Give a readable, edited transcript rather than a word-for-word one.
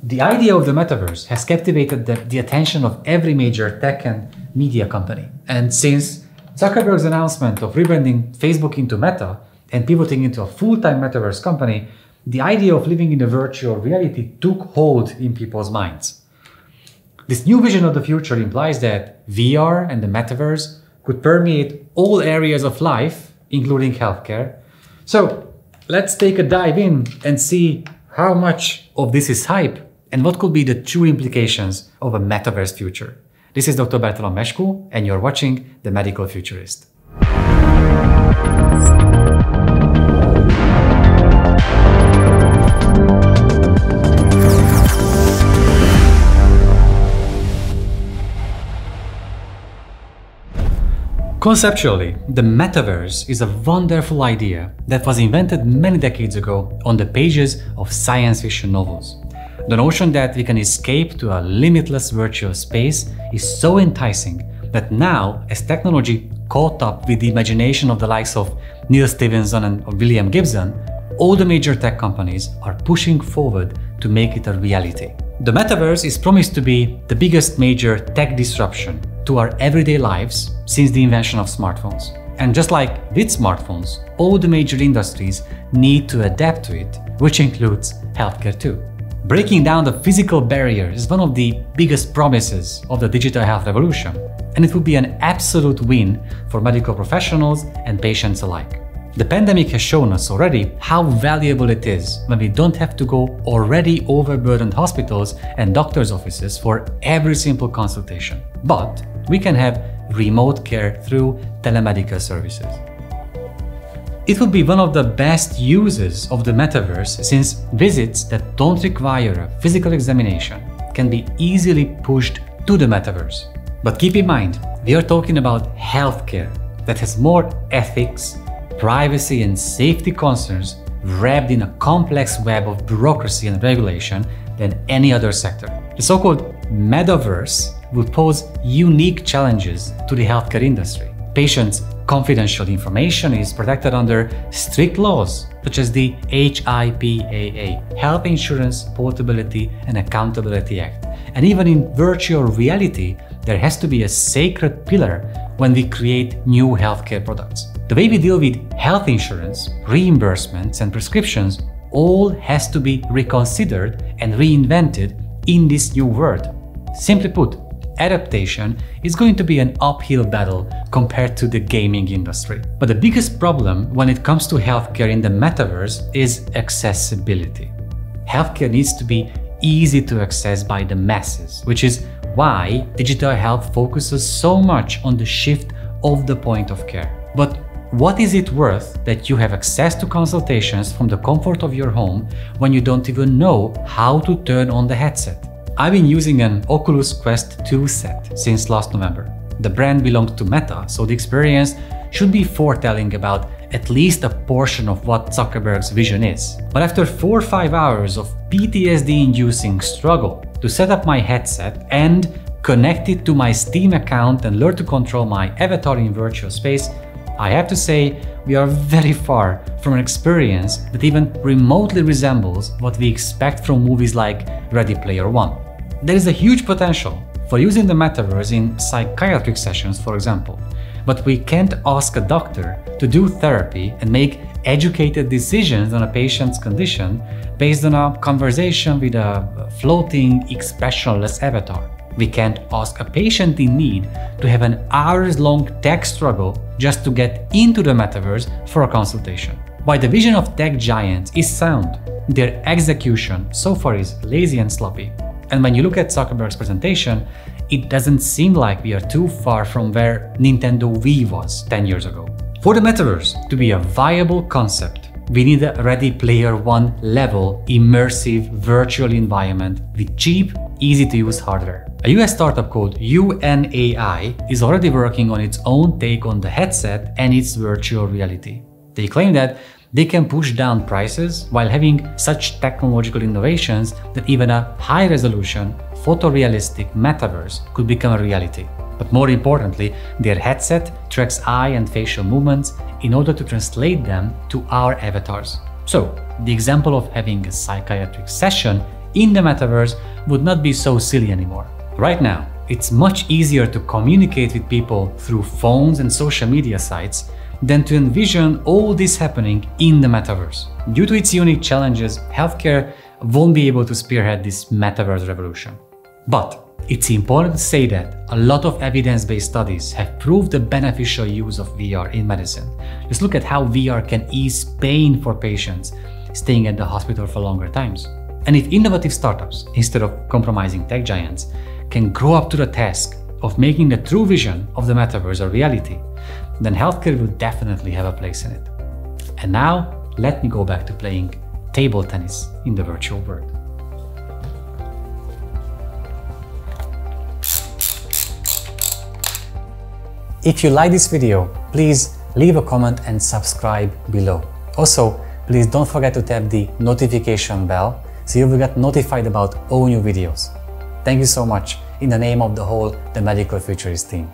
The idea of the metaverse has captivated the attention of every major tech and media company. And since Zuckerberg's announcement of rebranding Facebook into Meta and pivoting into a full-time metaverse company, the idea of living in a virtual reality took hold in people's minds. This new vision of the future implies that VR and the metaverse could permeate all areas of life, including healthcare. So let's take a dive in and see how much of this is hype and what could be the true implications of a metaverse future. This is Dr. Bertalan Mescu, and you're watching The Medical Futurist. Conceptually, the metaverse is a wonderful idea that was invented many decades ago on the pages of science fiction novels. The notion that we can escape to a limitless virtual space is so enticing that now, as technology caught up with the imagination of the likes of Neil Stephenson and William Gibson, all the major tech companies are pushing forward to make it a reality. The metaverse is promised to be the biggest major tech disruption to our everyday lives since the invention of smartphones. And just like with smartphones, all the major industries need to adapt to it, which includes healthcare too. Breaking down the physical barrier is one of the biggest promises of the digital health revolution, and it would be an absolute win for medical professionals and patients alike. The pandemic has shown us already how valuable it is when we don't have to go already overburdened hospitals and doctors' offices for every simple consultation, but we can have remote care through telemedical services. It would be one of the best uses of the metaverse, since visits that don't require a physical examination can be easily pushed to the metaverse. But keep in mind, we are talking about healthcare that has more ethics, privacy and safety concerns wrapped in a complex web of bureaucracy and regulation than any other sector. The so-called metaverse will pose unique challenges to the healthcare industry. Patients' confidential information is protected under strict laws such as the HIPAA, Health Insurance Portability and Accountability Act. And even in virtual reality, there has to be a sacred pillar when we create new healthcare products. The way we deal with health insurance, reimbursements, and prescriptions all has to be reconsidered and reinvented in this new world. Simply put, adaptation is going to be an uphill battle compared to the gaming industry. But the biggest problem when it comes to healthcare in the metaverse is accessibility. Healthcare needs to be easy to access by the masses, which is why digital health focuses so much on the shift of the point of care. But what is it worth that you have access to consultations from the comfort of your home when you don't even know how to turn on the headset? I've been using an Oculus Quest 2 set since last November. The brand belongs to Meta, so the experience should be foretelling about at least a portion of what Zuckerberg's vision is. But after 4 or 5 hours of PTSD-inducing struggle to set up my headset and connect it to my Steam account and learn to control my avatar in virtual space, I have to say we are very far from an experience that even remotely resembles what we expect from movies like Ready Player One. There is a huge potential for using the metaverse in psychiatric sessions, for example, but we can't ask a doctor to do therapy and make educated decisions on a patient's condition based on a conversation with a floating, expressionless avatar. We can't ask a patient in need to have an hours-long tech struggle just to get into the metaverse for a consultation. While the vision of tech giants is sound, their execution so far is lazy and sloppy. And when you look at Zuckerberg's presentation, it doesn't seem like we are too far from where Nintendo Wii was 10 years ago. For the metaverse to be a viable concept, we need a Ready Player One level immersive virtual environment with cheap, easy-to-use hardware. A US startup called UNAI is already working on its own take on the headset and its virtual reality. They claim that they can push down prices while having such technological innovations that even a high-resolution, photorealistic metaverse could become a reality. But more importantly, their headset tracks eye and facial movements in order to translate them to our avatars. So, the example of having a psychiatric session in the metaverse would not be so silly anymore. Right now, it's much easier to communicate with people through phones and social media sites than to envision all this happening in the metaverse. Due to its unique challenges, healthcare won't be able to spearhead this metaverse revolution. But it's important to say that a lot of evidence-based studies have proved the beneficial use of VR in medicine. Just look at how VR can ease pain for patients staying at the hospital for longer times. And if innovative startups, instead of compromising tech giants, can grow up to the task of making the true vision of the metaverse a reality, then healthcare will definitely have a place in it. And now, let me go back to playing table tennis in the virtual world. If you like this video, please leave a comment and subscribe below. Also, please don't forget to tap the notification bell so you will get notified about all new videos. Thank you so much in the name of the Medical Futurist team.